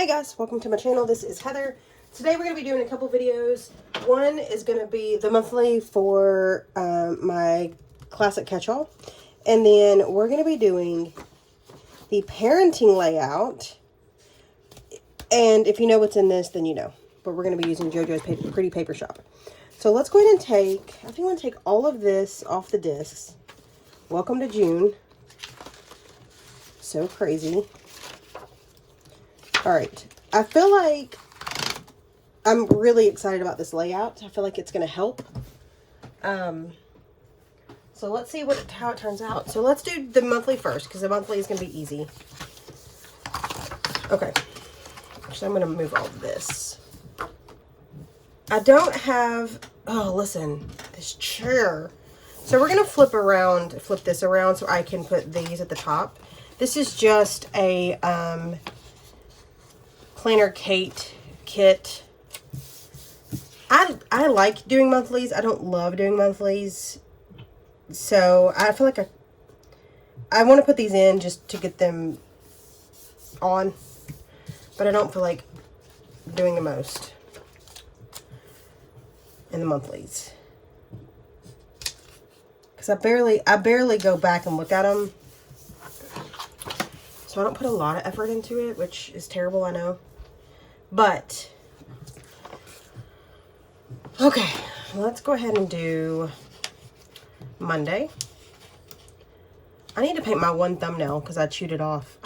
Hey guys, welcome to my channel. This is Heather. Today we're going to be doing a couple videos. One is going to be the monthly for my classic catch-all. And then we're going to be doing the parenting layout. And if you know what's in this, then you know. But we're going to be using JoJo's Pretty Paper Shop. So let's go ahead and take, I think I'm going to take all of this off the discs. Welcome to June. So crazy. All right, I feel like I'm really excited about this layout. I feel like it's going to help. So let's see how it turns out. So let's do the monthly first, because the monthly is going to be easy. Okay, actually I'm going to move all of this. I don't have, oh listen, this chair. So we're going to flip this around so I can put these at the top. This is just a Planner Kate kit. I like doing monthlies. I don't love doing monthlies. So I feel like I want to put these in just to get them on. But I don't feel like doing the most in the monthlies. Because I barely go back and look at them. So I don't put a lot of effort into it, which is terrible, I know. But, okay, let's go ahead and do Monday. I need to paint my one thumbnail because I chewed it off.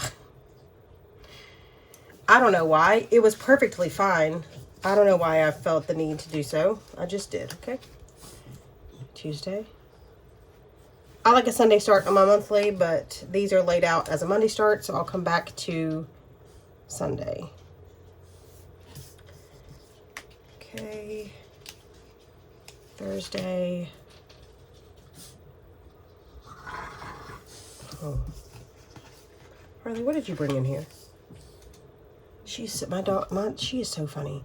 I don't know why. It was perfectly fine. I don't know why I felt the need to do so. I just did, okay? Tuesday. I like a Sunday start on my monthly, but these are laid out as a Monday start, so I'll come back to Sunday. Okay, Thursday. Oh, Harley, what did you bring in here? My dog, she is so funny.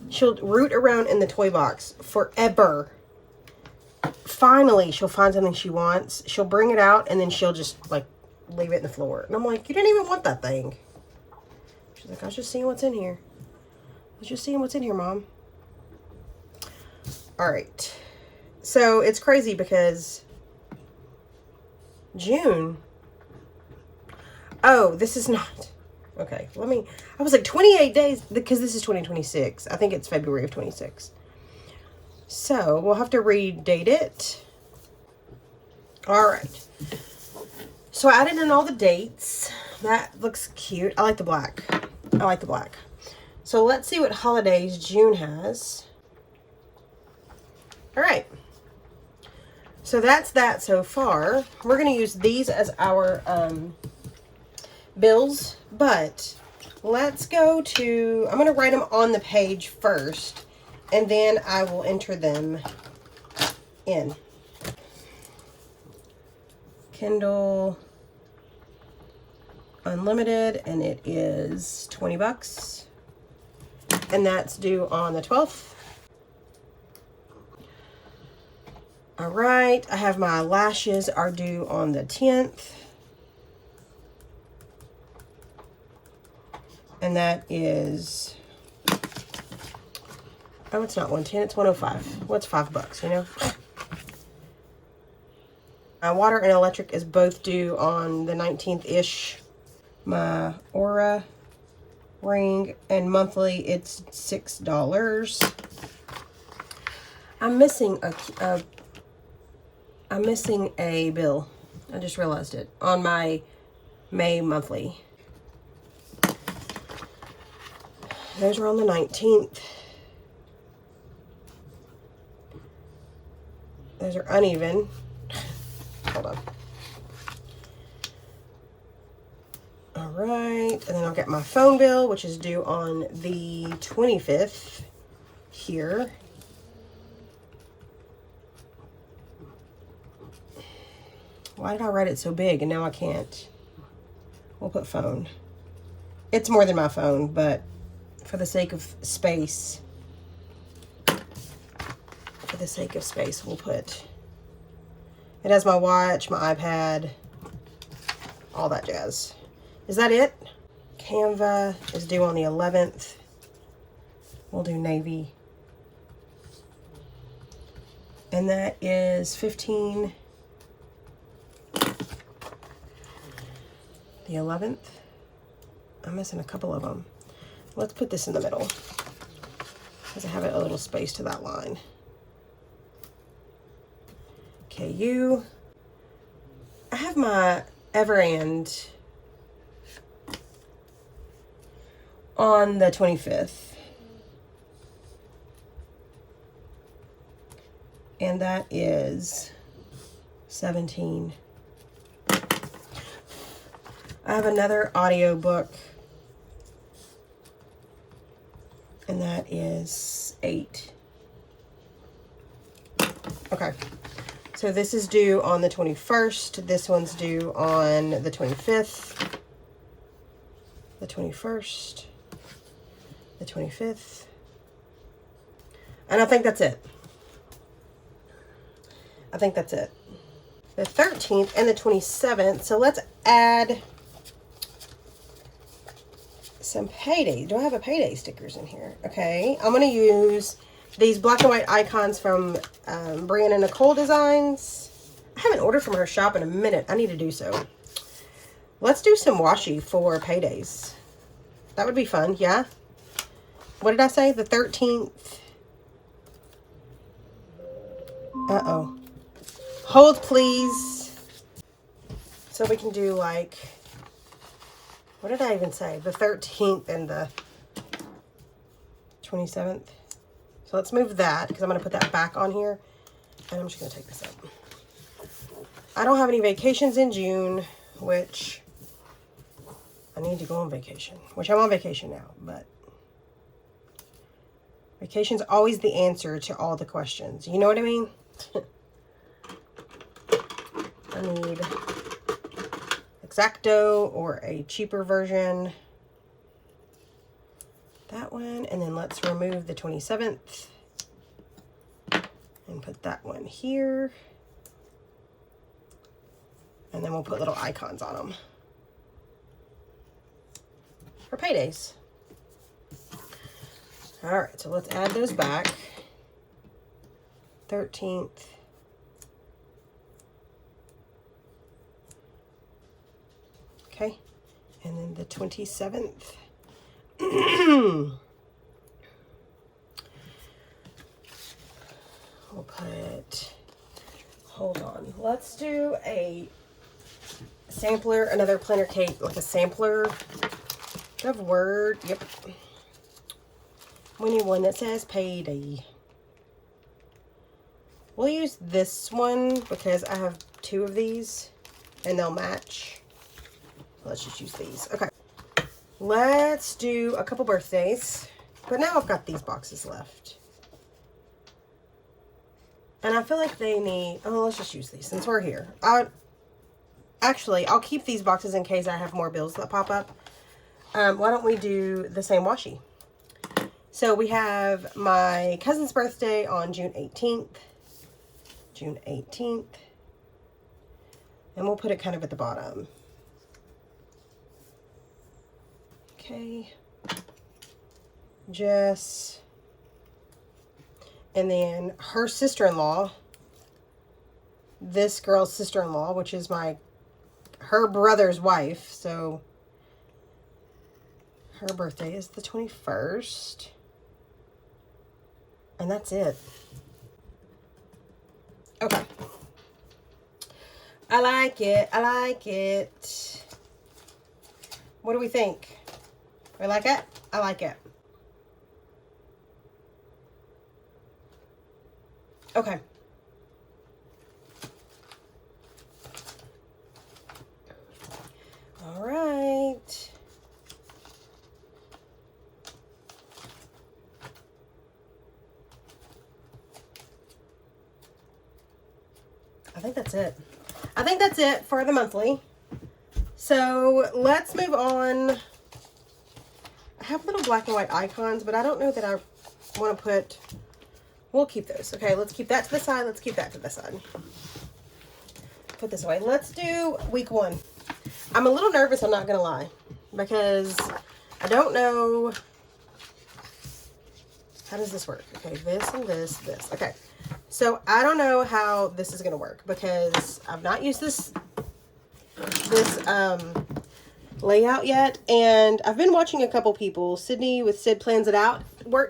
She'll root around in the toy box forever. Finally, she'll find something she wants. She'll bring it out, and then she'll just, like, leave it in the floor. And I'm like, you didn't even want that thing. She's like, I was just seeing what's in here. I was just seeing what's in here, Mom. All right. So, it's crazy because June. Oh, this is not. Okay, I was like 28 days because this is 2026. I think it's February of 26. So, we'll have to redate it. All right. So, I added in all the dates. That looks cute. I like the black. I like the black. So, let's see what holidays June has. All right. So, that's that so far. We're going to use these as our bills. But, let's go to... I'm going to write them on the page first. And then I will enter them in. Kindle Unlimited, and it is 20 bucks. And that's due on the 12th. All right, I have my lashes are due on the 10th. And that is... Oh, it's not 110, it's 105. What's $5, you know? My water and electric is both due on the 19th-ish. My Aura ring and monthly, it's $6. I'm missing a bill. I just realized it on my May monthly. Those are on the 19th. Those are uneven. Hold on. All right. And then I'll get my phone bill, which is due on the 25th here. Why did I write it so big and now I can't? We'll put phone. It's more than my phone, but for the sake of space... For the sake of space, we'll put... It has my watch, my iPad, all that jazz. Is that it? Canva is due on the 11th. We'll do navy. And that is 15. The 11th. I'm missing a couple of them. Let's put this in the middle because I have a little space to that line. KU. I have my Everand on the 25th. And that is 17. I have another audio book, and that is 8. Okay, so this is due on the 21st. This one's due on the 25th, the 21st, the 25th, and I think that's it. I think that's it. The 13th and the 27th. So let's add some payday. Do I have a payday stickers in here? Okay, I'm going to use these black and white icons from Brianna Nicole Designs. I haven't ordered from her shop in a minute. I need to do so. Let's do some washi for paydays. That would be fun, yeah? What did I say? The 13th. Uh-oh. Hold, please. So we can do like, what did I even say? The 13th and the 27th. So let's move that because I'm going to put that back on here. And I'm just going to take this up. I don't have any vacations in June, which I need to go on vacation. Which I'm on vacation now, but vacation's always the answer to all the questions. You know what I mean? I need X-Acto or a cheaper version. That one. And then let's remove the 27th and put that one here. And then we'll put little icons on them for paydays. All right, so let's add those back. 13th. Okay, and then the 27th. We'll put, hold on. Let's do a sampler, another planner cake, like a sampler of Word. Yep. We need one that says payday. We'll use this one because I have 2 of these and they'll match. Let's just use these. Okay. Let's do a couple birthdays. But now I've got these boxes left. And I feel like they need... Oh, let's just use these since we're here. Actually, I'll keep these boxes in case I have more bills that pop up. Why don't we do the same washi? So we have my cousin's birthday on June 18th. June 18th. And we'll put it kind of at the bottom. Okay. Jess. And then her sister-in-law. This girl's sister-in-law, which is her brother's wife. So her birthday is the 21st. And that's it. Okay. I like it. I like it. What do we think? We like it? I like it. Okay. All right. I think that's it. I think that's it for the monthly. So let's move on. I have little black and white icons, but I don't know that I want to put... We'll keep those. Okay, let's keep that to the side. Let's keep that to the side. put this away. Let's do week 1. I'm a little nervous, I'm not going to lie, because I don't know. How does this work? Okay, this and this. Okay. So I don't know how this is going to work because I've not used this layout yet, and I've been watching a couple people. Sydney with Sid Plans It Out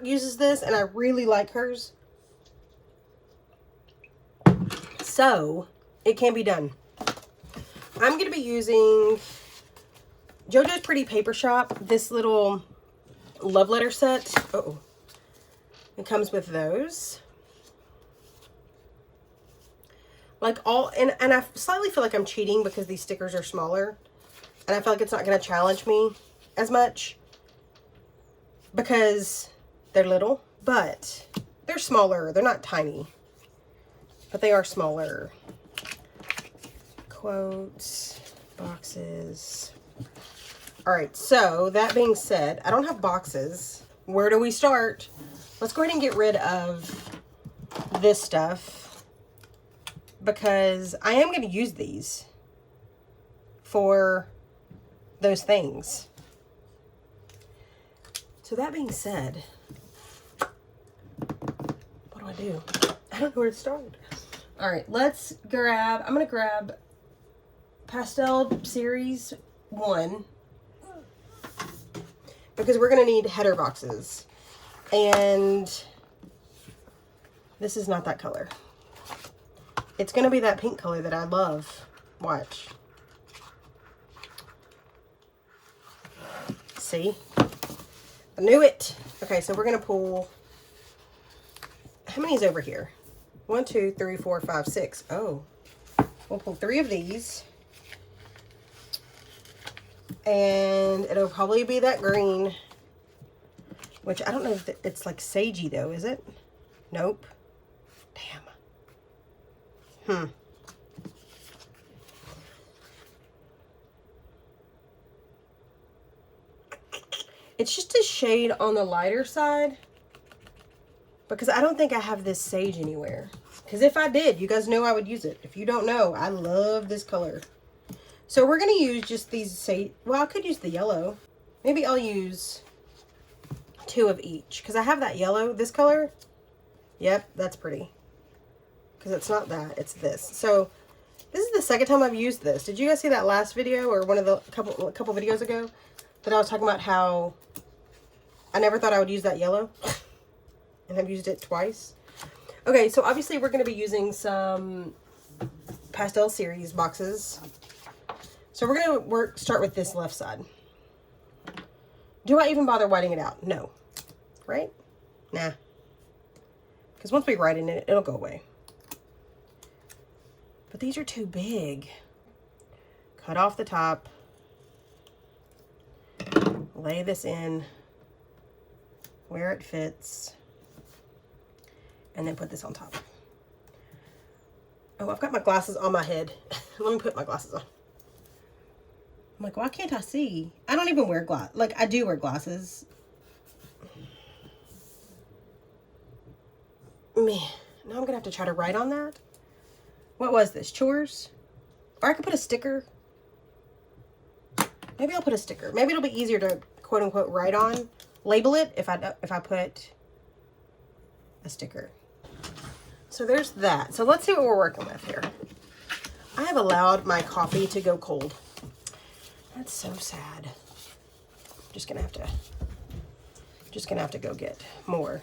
uses this, and I really like hers. So it can be done. I'm going to be using JoJo's Pretty Paper Shop, this little love letter set. Oh, it comes with those. Like and I slightly feel like I'm cheating because these stickers are smaller. And I feel like it's not going to challenge me as much because they're little, but they're smaller. They're not tiny, but they are smaller. Quotes, boxes. All right, so that being said, I don't have boxes. Where do we start? Let's go ahead and get rid of this stuff because I am going to use these for those things. So that being said, what do I do? I don't know where to start. All right, let's grab, I'm going to grab Pastel Series 1 because we're going to need header boxes. And this is not that color. It's going to be that pink color that I love. Watch. See? I knew it. Okay, so we're going to pull, how many is over here? 1, 2, 3, 4, 5, 6. Oh, we'll pull 3 of these. And it'll probably be that green, which I don't know if it's like sagey though, is it? Nope. Damn. It's just a shade on the lighter side because I don't think I have this sage anywhere. Because if I did, you guys know I would use it. If you don't know, I love this color. So we're going to use just these sage. Well, I could use the yellow. Maybe I'll use 2 of each because I have that yellow, this color. Yep, that's pretty. Because it's not that, it's this. So this is the second time I've used this. Did you guys see that last video or one of the couple videos ago that I was talking about how I never thought I would use that yellow and I've used it twice? Okay, so obviously we're going to be using some Pastel Series boxes. So we're going to start with this left side. Do I even bother whiting it out? No. Right? Nah. Because once we write in it, it'll go away. But these are too big. Cut off the top. Lay this in where it fits. And then put this on top. Oh, I've got my glasses on my head. Let me put my glasses on. I'm like, why can't I see? I don't even wear glasses. Like, I do wear glasses. Man, now I'm going to have to try to write on that. What was this? Chores? Or I could put a sticker. Maybe I'll put a sticker. Maybe it'll be easier to quote unquote write on. Label it if I put a sticker. So there's that. So let's see what we're working with here. I have allowed my coffee to go cold. That's so sad. Just gonna have to go get more.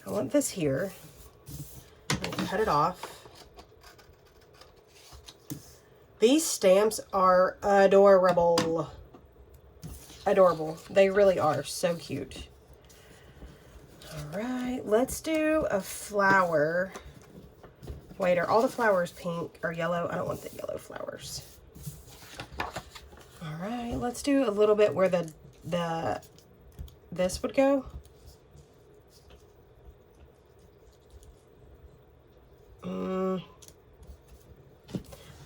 I want this here. I'll cut it off. These stamps are adorable. Adorable. They really are so cute. All right, let's do a flower. Wait, are all the flowers pink or yellow? I don't want the yellow flowers. All right, let's do a little bit where this would go.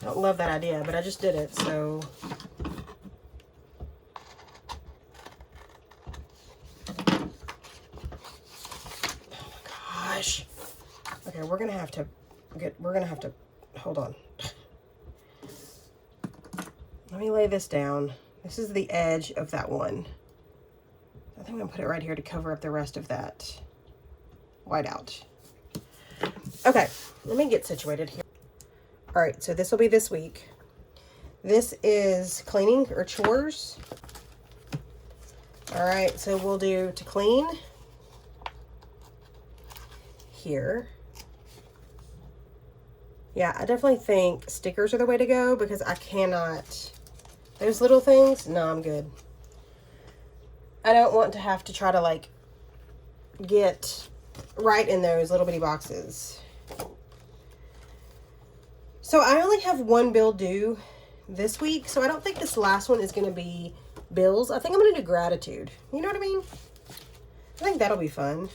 I don't love that idea, but I just did it, so. Oh my gosh. Okay, we're gonna have to hold on. Let me lay this down. This is the edge of that one. I think I'm gonna put it right here to cover up the rest of that whiteout. Okay, let me get situated here. All right, so this will be this week. This is cleaning or chores. All right, so we'll do to clean here. Yeah, I definitely think stickers are the way to go because I cannot, those little things, no, I'm good. I don't want to have to try to like get right in those little bitty boxes. So I only have one bill due this week, so I don't think this last one is going to be bills. I think I'm going to do gratitude. You know what I mean? I think that'll be fun.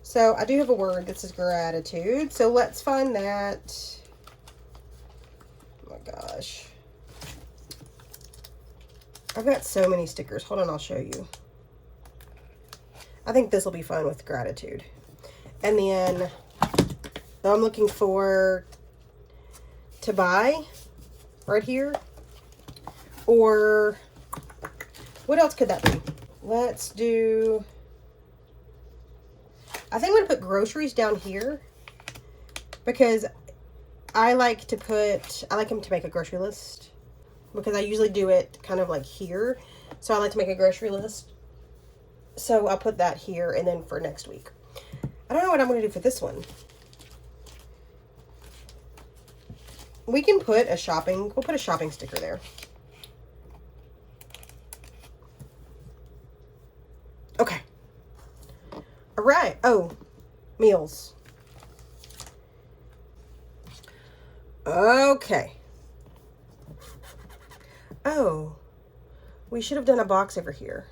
So I do have a word. This is gratitude. So let's find that. Oh my gosh. I've got so many stickers. Hold on, I'll show you. I think this will be fun with gratitude. And then I'm looking for to buy right here. Or what else could that be? Let's do, I think I'm going to put groceries down here because I like to make a grocery list because I usually do it kind of like here. So I like to make a grocery list. So I'll put that here and then for next week. I don't know what I'm going to do for this one. We can put a shopping, we'll put a shopping sticker there. Okay. All right. Oh, meals. Okay. Oh, we should have done a box over here.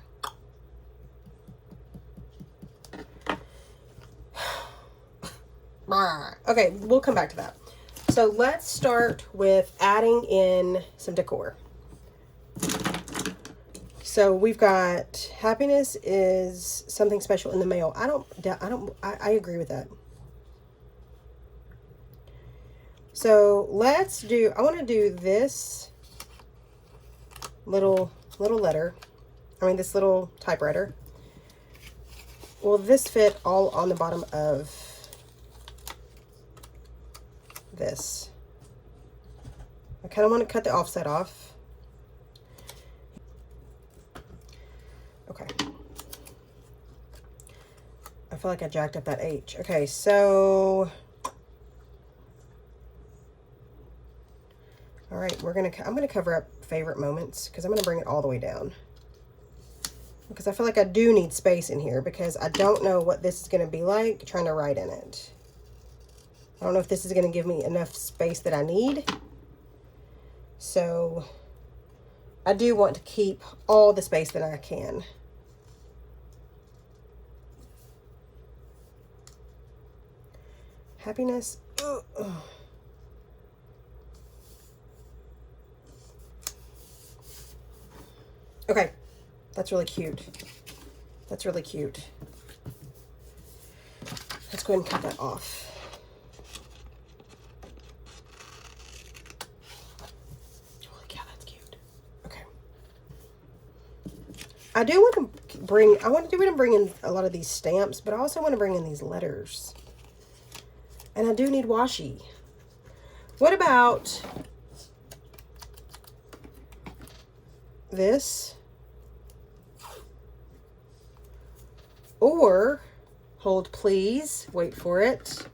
Okay, we'll come back to that. So let's start with adding in some decor. So we've got happiness is something special in the mail. I agree with that. So let's do, I want to do this little letter. I mean, this little typewriter. Will this fit all on the bottom of this? I kind of want to cut the offset off. Okay. I feel like I jacked up that H. Okay, so all right, I'm gonna cover up favorite moments because I'm gonna bring it all the way down because I feel like I do need space in here because I don't know what this is gonna be like trying to write in it. I don't know if this is gonna give me enough space that I need. So I do want to keep all the space that I can. Happiness. Ugh. Okay, that's really cute. That's really cute. Let's go ahead and cut that off. Holy cow, that's cute. Okay. I do want to bring in a lot of these stamps, but I also want to bring in these letters. And I do need washi. What about this? Or, hold please, wait for it.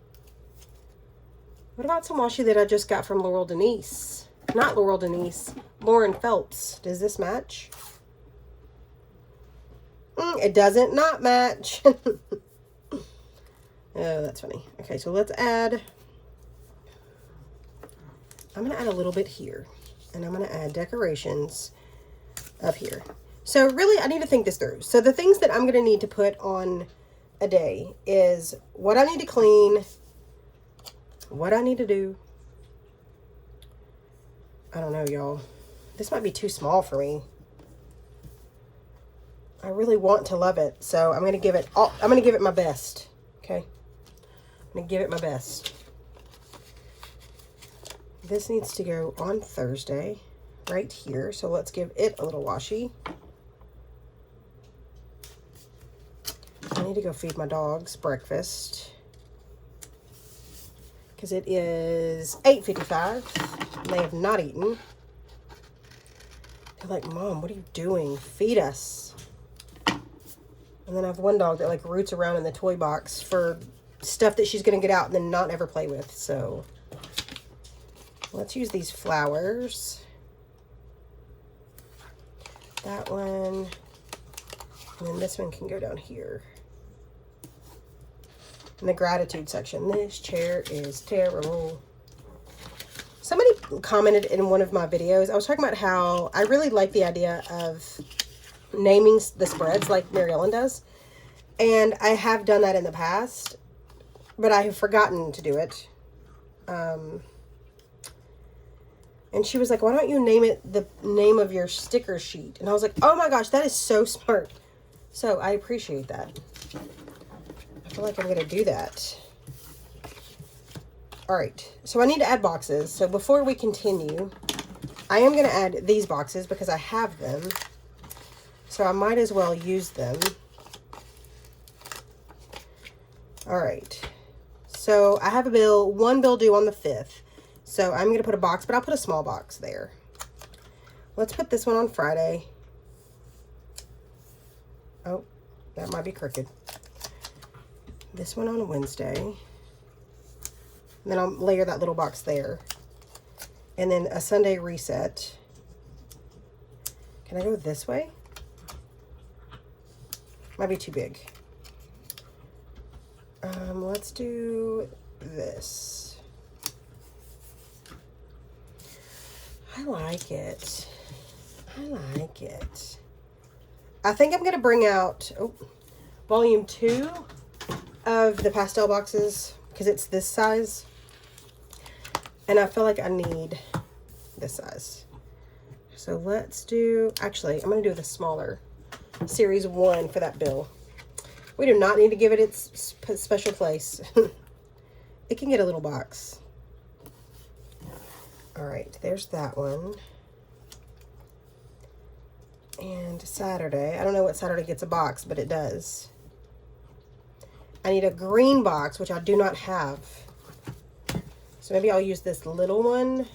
What about some washi that I just got from Laurel Denise? Not Laurel Denise, Lauren Phelps. Does this match? It doesn't not match. Oh, that's funny. Okay, so let's add, I'm going to add a little bit here. And I'm going to add decorations up here. So really, I need to think this through. So the things that I'm going to need to put on a day is what I need to clean, what I need to do. I don't know, y'all. This might be too small for me. I really want to love it. So I'm going to give it all, I'm going to give it my best. Okay. I'm going to give it my best. This needs to go on Thursday. right here. So let's give it a little washi. I need to go feed my dogs breakfast because it is 8:55 and they have not eaten. They're like, Mom, what are you doing? Feed us. And then I have one dog that like roots around in the toy box for stuff that she's going to get out and then not ever play with. So let's use these flowers. That one. And then this one can go down here. In the gratitude section. This chair is terrible. Somebody commented in one of my videos. I was talking about how I really like the idea of naming the spreads like Mary Ellen does. And I have done that in the past. But I have forgotten to do it. And she was like, why don't you name it the name of your sticker sheet? And I was like, oh my gosh, that is so smart. So I appreciate that. I feel like I'm going to do that. All right. So I need to add boxes. So before we continue, I am going to add these boxes because I have them. So I might as well use them. All right. So I have one bill due on the 5th. So I'm going to put a box, but I'll put a small box there. Let's put this one on Friday. Oh, that might be crooked. This one on Wednesday. And then I'll layer that little box there. And then a Sunday reset. Can I go this way? Might be too big. Let's do this. I like it. I like it. I think I'm going to bring out volume 2 of the pastel boxes because it's this size. And I feel like I need this size. So let's do, actually, I'm going to do the smaller series 1 for that bill. We do not need to give it its special place. It can get a little box. All right, there's that one. And Saturday. I don't know what Saturday gets a box, but it does. I need a green box, which I do not have. So maybe I'll use this little one.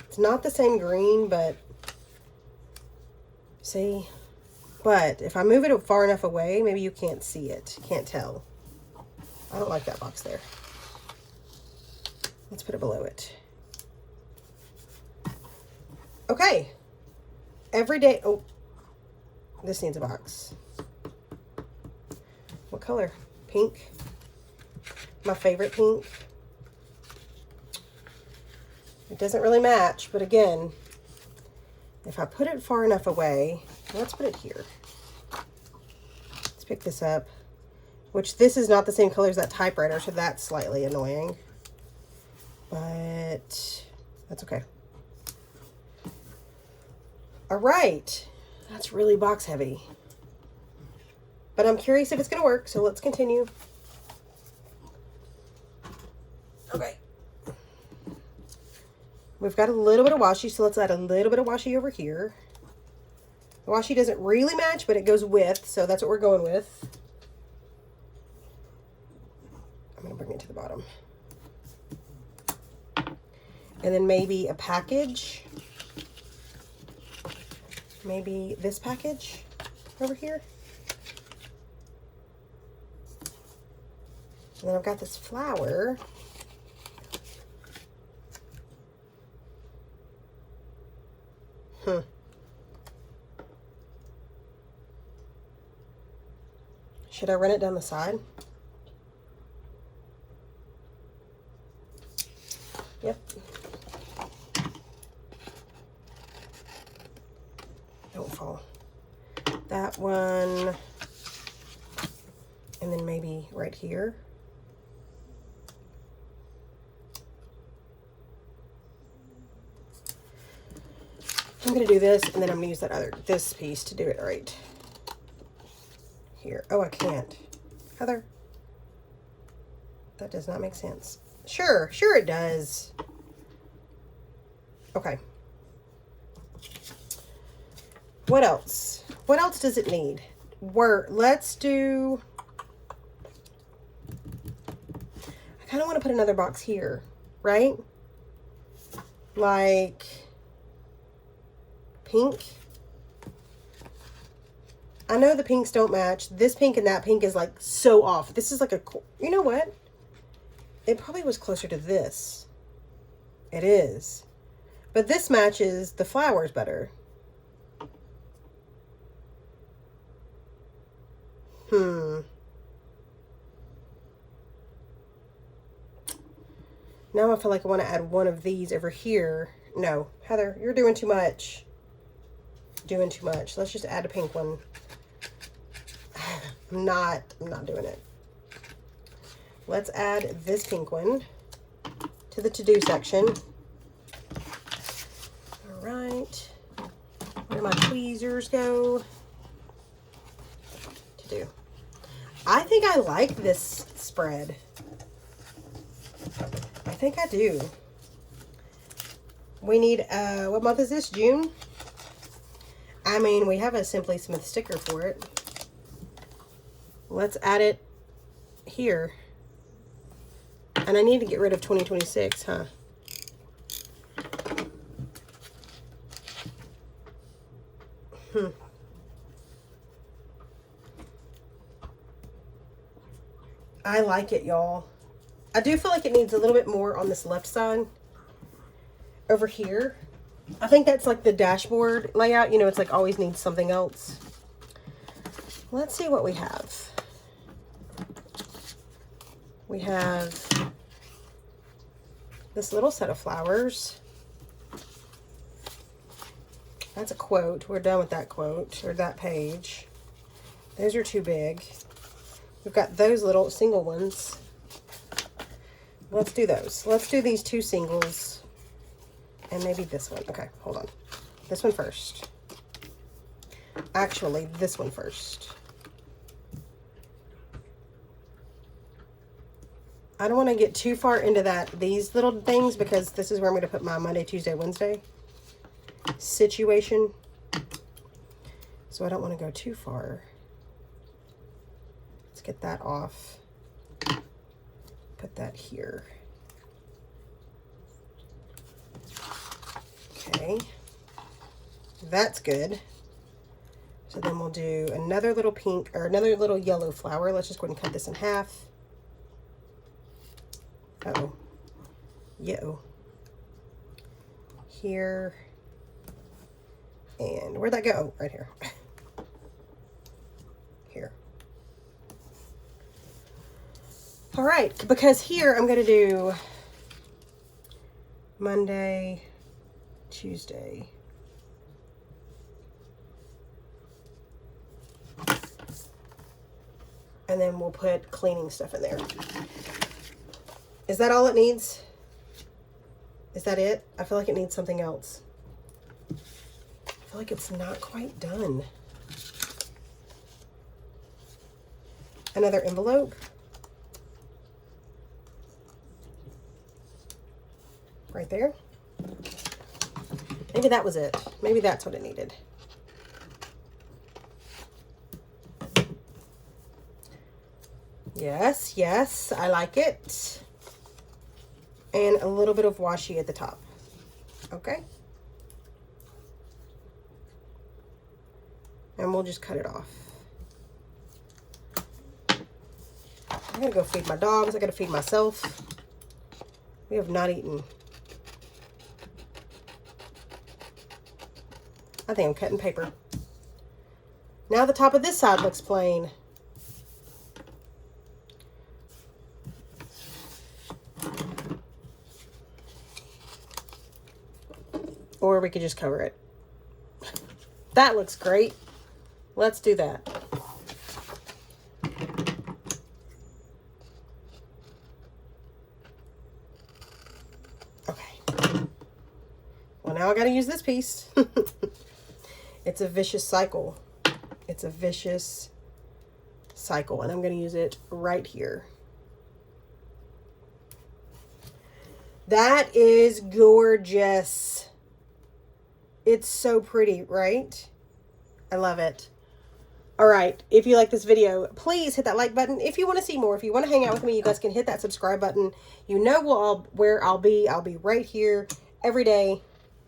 It's not the same green, but see? But if I move it far enough away, maybe you can't see it. Can't tell. I don't like that box there. Let's put it below it. Okay. Every day. Oh, this needs a box. What color? Pink. My favorite pink. It doesn't really match, but again, if I put it far enough away, let's put it here. Let's pick this up, which this is not the same color as that typewriter, so that's slightly annoying, but that's okay. All right, that's really box heavy, but I'm curious if it's going to work, so let's continue. Okay. We've got a little bit of washi, so let's add a little bit of washi over here. The washi doesn't really match, but it goes with, so that's what we're going with. I'm going to bring it to the bottom. And then maybe a package. Maybe this package over here. And then I've got this flower. Should I run it down the side? Yep. Don't fall. That one. And then maybe right here. I'm going to do this, and then I'm going to use this piece to do it right here. Oh, I can't. Heather, that does not make sense. Sure it does. Okay. What else? What else does it need? Let's do... I kind of want to put another box here, right? Like pink. I know the pinks don't match. This pink and that pink is like so off. This is like a... You know what? It probably was closer to this. It is. But this matches the flowers better. Now I feel like I want to add one of these over here. No, Heather, you're doing too much. Doing too much. Let's just add a pink one. I'm not doing it. Let's add this pink one to the to-do section. All right. Where do my tweezers go? To do. I think I like this spread. I think I do. We need, what month is this? June? I mean, we have a Simply Smith sticker for it. Let's add it here. And I need to get rid of 2026, huh? I like it, y'all. I do feel like it needs a little bit more on this left side. Over here. I think that's like the dashboard layout. You know, it's like always needs something else. Let's see what we have. We have this little set of flowers. That's a quote. We're done with that quote or that page. Those are too big. We've got those little single ones. Let's do those. Let's do these two singles. And maybe this one. Okay, hold on. This one first. Actually, this one first. I don't want to get too far into these little things because this is where I'm going to put my Monday, Tuesday, Wednesday situation. So I don't want to go too far. Let's get that off. Put that here. Okay. That's good. So then we'll do another little pink or another little yellow flower. Let's just go ahead and cut this in half. Uh-oh. Yo. Here. And where'd that go? Oh, right here. Here. All right, because here I'm going to do Monday, Tuesday. And then we'll put cleaning stuff in there. Is that all it needs? Is that it? I feel like it needs something else. I feel like it's not quite done. Another envelope. Right there. Maybe that was it. Maybe that's what it needed. Yes, yes, I like it. And a little bit of washi at the top. Okay. And we'll just cut it off. I gotta go feed my dogs. I gotta feed myself. We have not eaten. I think I'm cutting paper. Now the top of this side looks plain. Or we could just cover it. That looks great. Let's do that. Okay. Well, now I got to use this piece. It's a vicious cycle. It's a vicious cycle. And I'm going to use it right here. That is gorgeous. It's so pretty, right? I love it. All right. If you like this video, please hit that like button. If you want to see more, if you want to hang out with me, you guys can hit that subscribe button. You know where I'll be. I'll be right here every day.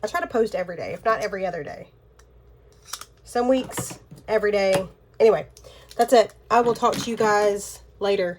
I try to post every day, if not every other day. Some weeks, every day. Anyway, that's it. I will talk to you guys later.